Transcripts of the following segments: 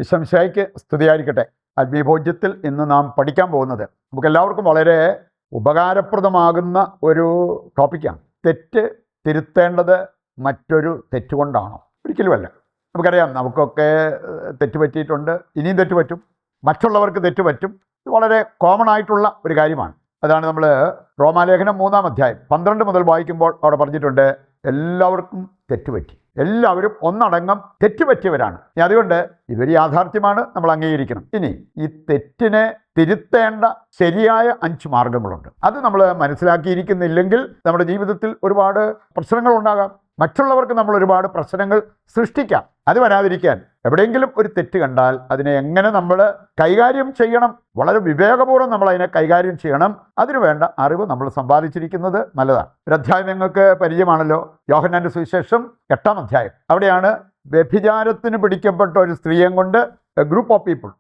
ഈശോമിശിഹായ്ക്ക് സ്തുതിയായിരിക്കട്ടെ. ആത്മീയഭോജ്യത്തിൽ ഇന്ന് നാം പഠിക്കാൻ പോകുന്നത് നമുക്കെല്ലാവർക്കും വളരെ ഉപകാരപ്രദമാകുന്ന ഒരു ടോപ്പിക്കാണ്. തെറ്റ് തിരുത്തേണ്ടത് മറ്റൊരു തെറ്റുകൊണ്ടാണോ? ഒരിക്കലുമല്ല. നമുക്കറിയാം, നമുക്കൊക്കെ തെറ്റ് പറ്റിയിട്ടുണ്ട്, ഇനിയും തെറ്റ് പറ്റും, മറ്റുള്ളവർക്ക് തെറ്റ് പറ്റും. ഇത് വളരെ കോമൺ ആയിട്ടുള്ള ഒരു കാര്യമാണ്. അതാണ് നമ്മൾ റോമാലേഖനം 3-ാം അധ്യായം 12 മുതൽ വായിക്കുമ്പോൾ അവിടെ പറഞ്ഞിട്ടുണ്ട്, എല്ലാവർക്കും തെറ്റുപറ്റി, എല്ലാവരും ഒന്നടങ്കം തെറ്റുപറ്റിയവരാണ്. അതുകൊണ്ട് ഇതൊരു യാഥാർത്ഥ്യമാണ്, നമ്മൾ അംഗീകരിക്കണം. ഇനി ഈ തെറ്റിനെ തിരുത്തേണ്ട ശരിയായ 5 മാർഗങ്ങളുണ്ട്. അത് നമ്മൾ മനസ്സിലാക്കിയിരിക്കുന്നില്ലെങ്കിൽ നമ്മുടെ ജീവിതത്തിൽ ഒരുപാട് പ്രശ്നങ്ങൾ ഉണ്ടാകാം. മറ്റുള്ളവർക്ക് നമ്മൾ ഒരുപാട് പ്രശ്നങ്ങൾ സൃഷ്ടിക്കാം. അത് വരാതിരിക്കാൻ എവിടെയെങ്കിലും ഒരു തെറ്റ് കണ്ടാൽ അതിനെ എങ്ങനെ നമ്മൾ കൈകാര്യം ചെയ്യണം, വളരെ വിവേകപൂർവ്വം നമ്മൾ അതിനെ കൈകാര്യം ചെയ്യണം. അതിനു വേണ്ട അറിവ് നമ്മൾ സമ്പാദിച്ചിരിക്കുന്നത് നല്ലതാണ്. ഒരു അധ്യായം നിങ്ങൾക്ക് പരിചയമാണല്ലോ, യോഹന്നാന്റെ സുവിശേഷം 8-ാം അധ്യായം. അവിടെയാണ് വ്യഭിചാരത്തിന് പിടിക്കപ്പെട്ട ഒരു സ്ത്രീയെ കൊണ്ട് ഗ്രൂപ്പ് ഓഫ് പീപ്പിൾ,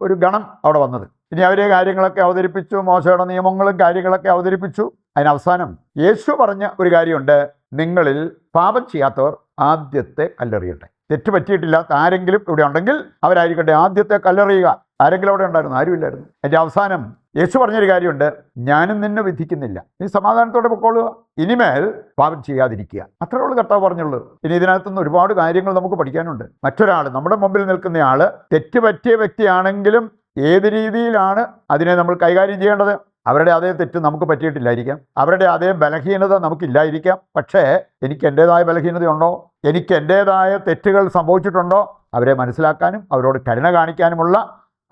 ഒരു ഗണം അവിടെ വന്നത്. ഇനി അവരെ കാര്യങ്ങളൊക്കെ അവതരിപ്പിച്ചു, മോശയുടെ നിയമങ്ങളും കാര്യങ്ങളൊക്കെ അവതരിപ്പിച്ചു. അതിനവസാനം യേശു പറഞ്ഞ ഒരു കാര്യമുണ്ട്, നിങ്ങളിൽ പാപം ചെയ്യാത്തവർ ആദ്യത്തെ കല്ലെറിയട്ടെ. തെറ്റ് പറ്റിയിട്ടില്ലാത്ത ആരെങ്കിലും ഇവിടെ ഉണ്ടെങ്കിൽ അവരായിരിക്കട്ടെ ആദ്യത്തെ കല്ലെറിയുക. ആരെങ്കിലും അവിടെ ഉണ്ടായിരുന്നു? ആരുമില്ലായിരുന്നു. എൻ്റെ അവസാനം യേശു പറഞ്ഞൊരു കാര്യമുണ്ട്, ഞാനും നിന്നെ വിധിക്കുന്നില്ല, നീ സമാധാനത്തോടെ പൊക്കോളുക, ഇനിമേൽ പാപം ചെയ്യാതിരിക്കുക. അത്രേ ഉള്ളൂ കർത്താവ് പറഞ്ഞുള്ളൂ. ഇനി ഇതിനകത്തുനിന്ന് ഒരുപാട് കാര്യങ്ങൾ നമുക്ക് പഠിക്കാനുണ്ട്. മറ്റൊരാൾ, നമ്മുടെ മുമ്പിൽ നിൽക്കുന്നയാൾ തെറ്റ് പറ്റിയ വ്യക്തിയാണെങ്കിലും ഏത് രീതിയിലാണ് അതിനെ നമ്മൾ കൈകാര്യം ചെയ്യേണ്ടത്? അവരുടെ അതേ തെറ്റ് നമുക്ക് പറ്റിയിട്ടില്ലായിരിക്കാം, അവരുടെ അതേ ബലഹീനത നമുക്കില്ലായിരിക്കാം. പക്ഷേ എനിക്ക് എൻ്റേതായ ബലഹീനതയുണ്ടോ, എനിക്ക് എൻ്റേതായ തെറ്റുകൾ സംഭവിച്ചിട്ടുണ്ടോ, അവരെ മനസ്സിലാക്കാനും അവരോട് കരുണ കാണിക്കാനുമുള്ള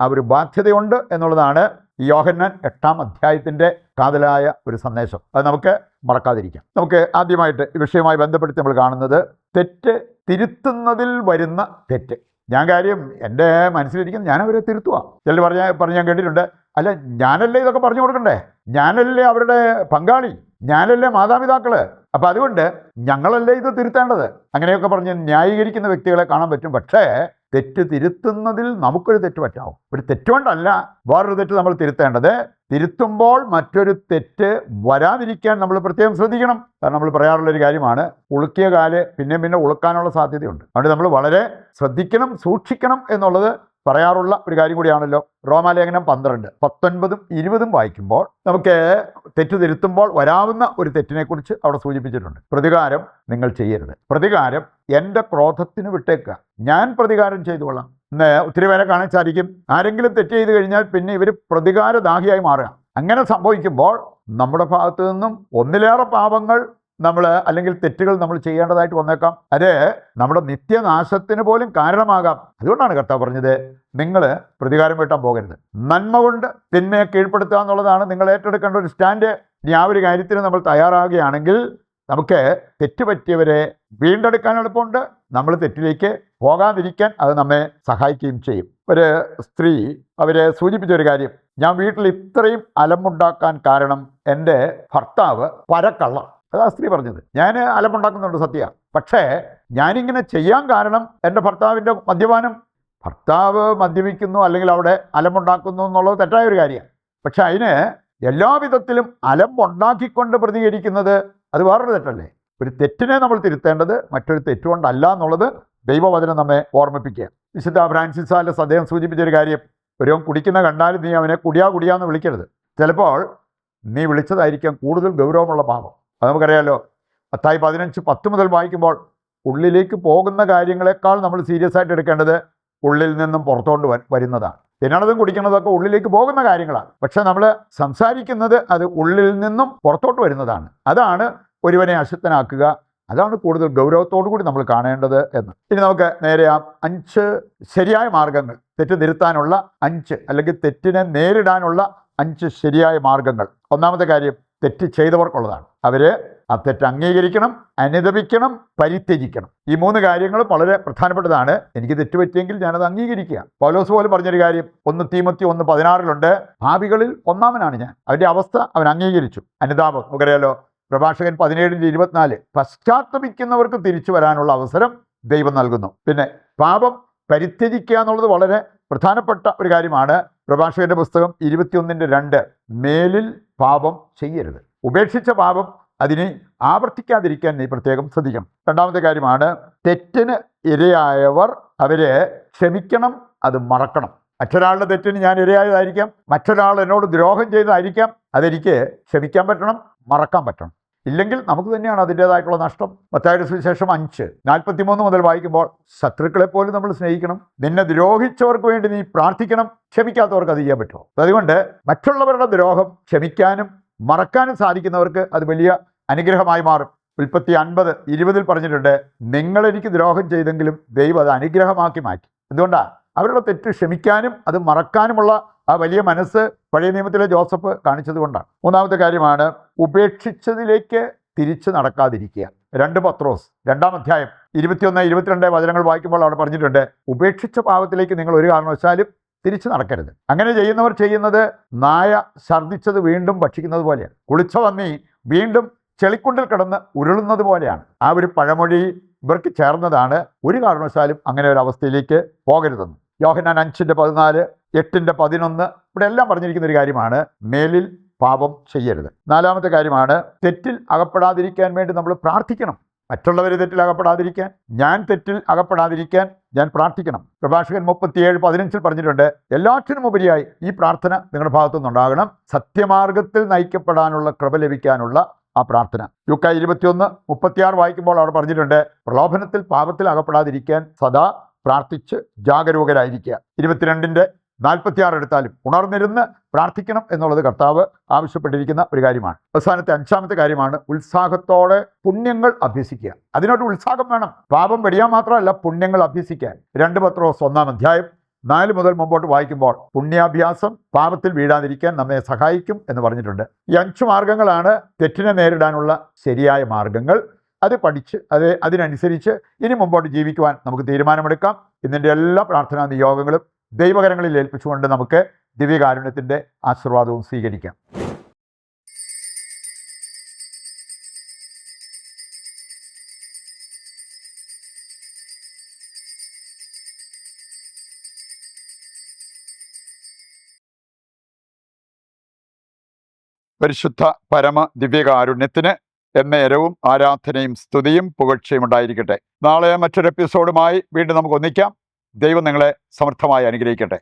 ആ ഒരു ബാധ്യതയുണ്ട് എന്നുള്ളതാണ് യോഹന്നാൻ 8-ാം അധ്യായത്തിൻ്റെ കാതലായ ഒരു സന്ദേശം. അത് നമുക്ക് മറക്കാതിരിക്കാം. നമുക്ക് ആദ്യമായിട്ട് ഈ വിഷയവുമായി ബന്ധപ്പെടുത്തി നമ്മൾ കാണുന്നത് തെറ്റ് തിരുത്തുന്നതിൽ വരുന്ന തെറ്റ്. ഞാൻ കാര്യം എൻ്റെ മനസ്സിലിരിക്കുന്നത്, ഞാൻ അവരെ തിരുത്തുക. ചിലർ പറഞ്ഞ് ഞാൻ കേട്ടിട്ടുണ്ട്, അല്ല ഞാനല്ലേ ഇതൊക്കെ പറഞ്ഞു കൊടുക്കണ്ടേ, ഞാനല്ലേ അവരുടെ പങ്കാളി, ഞാനല്ലേ മാതാപിതാക്കള്, അപ്പം അതുകൊണ്ട് ഞങ്ങളല്ലേ ഇത് തിരുത്തേണ്ടത്, അങ്ങനെയൊക്കെ പറഞ്ഞ് ന്യായീകരിക്കുന്ന വ്യക്തികളെ കാണാൻ പറ്റും. പക്ഷേ തെറ്റ് തിരുത്തുന്നതിൽ നമുക്കൊരു തെറ്റ് പറ്റാവും. ഒരു തെറ്റുകൊണ്ടല്ല വേറൊരു തെറ്റ് നമ്മൾ തിരുത്തേണ്ടത്. തിരുത്തുമ്പോൾ മറ്റൊരു തെറ്റ് വരാതിരിക്കാൻ നമ്മൾ പ്രത്യേകം ശ്രദ്ധിക്കണം. കാരണം നമ്മൾ പറയാറുള്ളൊരു കാര്യമാണ്, ഉളുക്കിയ കാല് പിന്നെ ഉളുക്കാനുള്ള സാധ്യതയുണ്ട്. അതുകൊണ്ട് നമ്മൾ വളരെ ശ്രദ്ധിക്കണം, സൂക്ഷിക്കണം എന്നുള്ളത് പറയാറുള്ള ഒരു കാര്യം കൂടിയാണല്ലോ. റോമാലേഖനം 12, 19, 20 വായിക്കുമ്പോൾ നമുക്ക് തെറ്റ് തിരുത്തുമ്പോൾ വരാവുന്ന ഒരു തെറ്റിനെക്കുറിച്ച് അവിടെ സൂചിപ്പിച്ചിട്ടുണ്ട്. പ്രതികാരം നിങ്ങൾ ചെയ്യരുത്, പ്രതികാരം എൻ്റെ ക്രോധത്തിന് വിട്ടേക്കുക, ഞാൻ പ്രതികാരം ചെയ്തു കൊള്ളാം. ഇന്ന് ഒത്തിരി പേരെ കാണാൻ സാധിക്കും, ആരെങ്കിലും തെറ്റ് ചെയ്ത് കഴിഞ്ഞാൽ പിന്നെ ഇവർ പ്രതികാരദാഹിയായി മാറുക. അങ്ങനെ സംഭവിക്കുമ്പോൾ നമ്മുടെ ഭാഗത്തു നിന്നും ഒന്നിലേറെ പാപങ്ങൾ അല്ലെങ്കിൽ തെറ്റുകൾ നമ്മൾ ചെയ്യേണ്ടതായിട്ട് വന്നേക്കാം. അത് നമ്മുടെ നിത്യനാശത്തിന് പോലും കാരണമാകാം. അതുകൊണ്ടാണ് കർത്താവ് പറഞ്ഞത്, നിങ്ങൾ പ്രതികാരം വീട്ടാൻ പോകരുത്, നന്മ കൊണ്ട് തിന്മയെ കീഴ്പ്പെടുത്തുക എന്നുള്ളതാണ് നിങ്ങൾ ഏറ്റെടുക്കേണ്ട ഒരു സ്റ്റാൻഡ്. ഇനി ആ ഒരു കാര്യത്തിന് നമ്മൾ തയ്യാറാകുകയാണെങ്കിൽ നമുക്ക് തെറ്റുപറ്റിയവരെ വീണ്ടെടുക്കാൻ എളുപ്പമുണ്ട്, നമ്മൾ തെറ്റിലേക്ക് പോകാതിരിക്കാൻ അത് നമ്മെ സഹായിക്കുകയും ചെയ്യും. ഒരു സ്ത്രീ അവരെ സൂചിപ്പിച്ചൊരു കാര്യം, ഞാൻ വീട്ടിൽ ഇത്രയും അലമ്പുണ്ടാക്കാൻ കാരണം എൻ്റെ ഭർത്താവ് പരക്കള്ള. അതാ സ്ത്രീ പറഞ്ഞത്. ഞാൻ അലമ്പുണ്ടാക്കുന്നുണ്ട് സത്യ, പക്ഷേ ഞാനിങ്ങനെ ചെയ്യാൻ കാരണം എൻ്റെ ഭർത്താവിൻ്റെ മദ്യപാനം. ഭർത്താവ് മദ്യപിക്കുന്നു അല്ലെങ്കിൽ അവിടെ അലമ്പുണ്ടാക്കുന്നു എന്നുള്ളത് തെറ്റായ ഒരു കാര്യമാണ്. പക്ഷെ അതിന് എല്ലാവിധത്തിലും അലമ്പുണ്ടാക്കിക്കൊണ്ട് പ്രതികരിക്കുന്നത് അത് വേറൊരു തെറ്റല്ലേ? ഒരു തെറ്റിനെ നമ്മൾ തിരുത്തേണ്ടത് മറ്റൊരു തെറ്റുകൊണ്ടല്ല എന്നുള്ളത് ദൈവവചനം നമ്മെ ഓർമ്മിപ്പിക്കുക. വിശുദ്ധ ഫ്രാൻസിസ് സാലസ് അദ്ദേഹം സൂചിപ്പിച്ചൊരു കാര്യം, ഒരുവൻ കുടിക്കുന്ന കണ്ടാലും നീ അവനെ കുടിയാന്ന് വിളിക്കരുത്. ചിലപ്പോൾ നീ വിളിച്ചതായിരിക്കാം കൂടുതൽ ഗൗരവമുള്ള പാപം. അത് നമുക്കറിയാമല്ലോ. മത്തായി 15:10 മുതൽ വായിക്കുമ്പോൾ ഉള്ളിലേക്ക് പോകുന്ന കാര്യങ്ങളെക്കാൾ നമ്മൾ സീരിയസ് ആയിട്ട് എടുക്കേണ്ടത് ഉള്ളിൽ നിന്നും പുറത്തോട്ട് വരുന്നതാണ്. തിന്നണതും കുടിക്കണതൊക്കെ ഉള്ളിലേക്ക് പോകുന്ന കാര്യങ്ങളാണ്. പക്ഷെ നമ്മൾ സംസാരിക്കുന്നത് അത് ഉള്ളിൽ നിന്നും പുറത്തോട്ട് വരുന്നതാണ്. അതാണ് ഒരുവനെ അശുദ്ധനാക്കുക. അതാണ് കൂടുതൽ ഗൗരവത്തോടു കൂടി നമ്മൾ കാണേണ്ടത് എന്ന്. ഇനി നമുക്ക് നേരെ ആ 5 ശരിയായ മാർഗങ്ങൾ, തെറ്റ് തിരുത്താനുള്ള 5 അല്ലെങ്കിൽ തെറ്റിനെ നേരിടാനുള്ള 5 ശരിയായ മാർഗങ്ങൾ. ഒന്നാമത്തെ കാര്യം തെറ്റ് ചെയ്തവർക്കുള്ളതാണ്. അവർ ആ തെറ്റ് അംഗീകരിക്കണം, അനുദപിക്കണം, പരിത്യജിക്കണം. ഈ 3 കാര്യങ്ങളും വളരെ പ്രധാനപ്പെട്ടതാണ്. എനിക്ക് തെറ്റുപറ്റിയെങ്കിൽ ഞാനത് അംഗീകരിക്കുക. പൗലോസ് പോലും പറഞ്ഞൊരു കാര്യം 1 തീമോത്തി 1:16 ഭാവികളിൽ ഒന്നാമനാണ് ഞാൻ. അവൻ്റെ അവസ്ഥ അവൻ അംഗീകരിച്ചു. അനുതാപം നമുക്കറിയാലോ, പ്രഭാഷകൻ 17:24 പശ്ചാത്തപിക്കുന്നവർക്ക് തിരിച്ചു വരാനുള്ള അവസരം ദൈവം നൽകുന്നു. പിന്നെ പാപം പരിത്യജിക്കുക എന്നുള്ളത് വളരെ പ്രധാനപ്പെട്ട ഒരു കാര്യമാണ്. പ്രഭാഷകന്റെ പുസ്തകം 21:2 മേലിൽ പാപം ചെയ്യരുത്. ഉപേക്ഷിച്ച പാപം അതിനെ ആവർത്തിക്കാതിരിക്കാൻ നീ പ്രത്യേകം ശ്രദ്ധിക്കണം. രണ്ടാമത്തെ കാര്യമാണ് തെറ്റിന് ഇരയായവർ അവരെ ക്ഷമിക്കണം, അത് മറക്കണം. മറ്റൊരാളുടെ തെറ്റിന് ഞാൻ ഇരയായതായിരിക്കാം, മറ്റൊരാൾ എന്നോട് ദ്രോഹം ചെയ്തതായിരിക്കാം, അതെനിക്ക് ക്ഷമിക്കാൻ പറ്റണം, മറക്കാൻ പറ്റണം. ഇല്ലെങ്കിൽ നമുക്ക് തന്നെയാണ് അതിൻ്റേതായിട്ടുള്ള നഷ്ടം. മത്തായിയുടെ സുവിശേഷം 5:43 മുതൽ വായിക്കുമ്പോൾ, ശത്രുക്കളെ പോലും നമ്മൾ സ്നേഹിക്കണം, നിന്നെ ദ്രോഹിച്ചവർക്ക് വേണ്ടി നീ പ്രാർത്ഥിക്കണം, ക്ഷമിക്കാത്തവർക്ക് അത് ചെയ്യാൻ പറ്റുമോ? അതുകൊണ്ട് മറ്റുള്ളവരുടെ ദ്രോഹം ക്ഷമിക്കാനും മറക്കാനും സാധിക്കുന്നവർക്ക് അത് വലിയ അനുഗ്രഹമായി മാറും. ഉൽപ്പത്തി 50:20 പറഞ്ഞിട്ടുണ്ട്, നിങ്ങളെനിക്ക് ദ്രോഹം ചെയ്തെങ്കിലും ദൈവം അത് അനുഗ്രഹമാക്കി മാറ്റി. എന്തുകൊണ്ടാണ്? അവരുടെ തെറ്റ് ക്ഷമിക്കാനും അത് മറക്കാനുമുള്ള ആ വലിയ മനസ്സ് പഴയ നിയമത്തിലെ ജോസഫ് കാണിച്ചത് കൊണ്ടാണ്. മൂന്നാമത്തെ കാര്യമാണ് ഉപേക്ഷിച്ചതിലേക്ക് തിരിച്ചു നടക്കാതിരിക്കുക. 2 പത്രോസ് 2-ാം അധ്യായം 21-22 വചനങ്ങൾ വായിക്കുമ്പോൾ അവിടെ പറഞ്ഞിട്ടുണ്ട്, ഉപേക്ഷിച്ച പാപത്തിലേക്ക് നിങ്ങൾ ഒരു കാരണവശാലും തിരിച്ചു നടക്കരുത്. അങ്ങനെ ചെയ്യുന്നവർ ചെയ്യുന്നത് നായ ഛർദ്ദിച്ചത് വീണ്ടും ഭക്ഷിക്കുന്നത് പോലെയാണ്. കുളിച്ച പന്നി വീണ്ടും ചെളിക്കുണ്ടിൽ കിടന്ന് ഉരുളുന്നത് പോലെയാണ്. ആ ഒരു പഴമൊഴി ഇവർക്ക് ചേർന്നതാണ്. ഒരു കാരണവശാലും അങ്ങനെ ഒരു അവസ്ഥയിലേക്ക് പോകരുതെന്ന്. യോഹന്നാൻ 5:14, 8:11 ഇവിടെ എല്ലാം പറഞ്ഞിരിക്കുന്ന ഒരു കാര്യമാണ്, മേലിൽ പാപം ചെയ്യരുത്. നാലാമത്തെ കാര്യമാണ് തെറ്റിൽ അകപ്പെടാതിരിക്കാൻ വേണ്ടി നമ്മൾ പ്രാർത്ഥിക്കണം. മറ്റുള്ളവർ തെറ്റിൽ അകപ്പെടാതിരിക്കാൻ, ഞാൻ തെറ്റിൽ അകപ്പെടാതിരിക്കാൻ ഞാൻ പ്രാർത്ഥിക്കണം. പ്രഭാഷകൻ 37:15 പറഞ്ഞിട്ടുണ്ട്, എല്ലാറ്റിനും ഉപരിയായി ഈ പ്രാർത്ഥന നിങ്ങളുടെ ഭാഗത്തുനിന്നുണ്ടാകണം, സത്യമാർഗത്തിൽ നയിക്കപ്പെടാനുള്ള കൃപ ലഭിക്കാനുള്ള ആ പ്രാർത്ഥന. ലൂക്കാ 21:36 വായിക്കുമ്പോൾ അവിടെ പറഞ്ഞിട്ടുണ്ട്, പ്രലോഭനത്തിൽ പാപത്തിൽ അകപ്പെടാതിരിക്കാൻ സദാ പ്രാർത്ഥിച്ച് ജാഗരൂകരായിരിക്കുക. 22:46 എടുത്താലും ഉണർന്നിരുന്ന് പ്രാർത്ഥിക്കണം എന്നുള്ളത് കർത്താവ് ആവശ്യപ്പെട്ടിരിക്കുന്ന ഒരു കാര്യമാണ്. അവസാനത്തെ 5-ാമത്തെ കാര്യമാണ് ഉത്സാഹത്തോടെ പുണ്യങ്ങൾ അഭ്യസിക്കുക. അതിനൊരു ഉത്സാഹം വേണം. പാപം വെടിയാൻ മാത്രമല്ല, പുണ്യങ്ങൾ അഭ്യസിക്കാൻ. 2 പത്രോസ് 1-ാം അധ്യായം 4 മുതൽ മുമ്പോട്ട് വായിക്കുമ്പോൾ, പുണ്യാഭ്യാസം പാപത്തിൽ വീഴാതിരിക്കാൻ നമ്മെ സഹായിക്കും എന്ന് പറഞ്ഞിട്ടുണ്ട്. ഈ 5 മാർഗങ്ങളാണ് തെറ്റിനെ നേരിടാനുള്ള ശരിയായ മാർഗങ്ങൾ. അത് പഠിച്ച് അതിനനുസരിച്ച് ഇനി മുമ്പോട്ട് ജീവിക്കുവാൻ നമുക്ക് തീരുമാനമെടുക്കാം. ഇതിൻ്റെ എല്ലാ പ്രാർത്ഥനാ നിയോഗങ്ങളും ദൈവകരങ്ങളിൽ ഏൽപ്പിച്ചുകൊണ്ട് നമുക്ക് ദിവ്യകാരുണ്യത്തിൻ്റെ ആശീർവാദവും സ്വീകരിക്കാം. പരിശുദ്ധ പരമ ദിവ്യകാരുണ്യത്തിന് എന്നേരവും ആരാധനയും സ്തുതിയും പുകഴ്ചയും ഉണ്ടായിരിക്കട്ടെ. നാളെ മറ്റൊരു എപ്പിസോഡുമായി വീണ്ടും നമുക്ക് ഒന്നിക്കാം. ദൈവം നിങ്ങളെ സമർത്ഥമായി അനുഗ്രഹിക്കട്ടെ.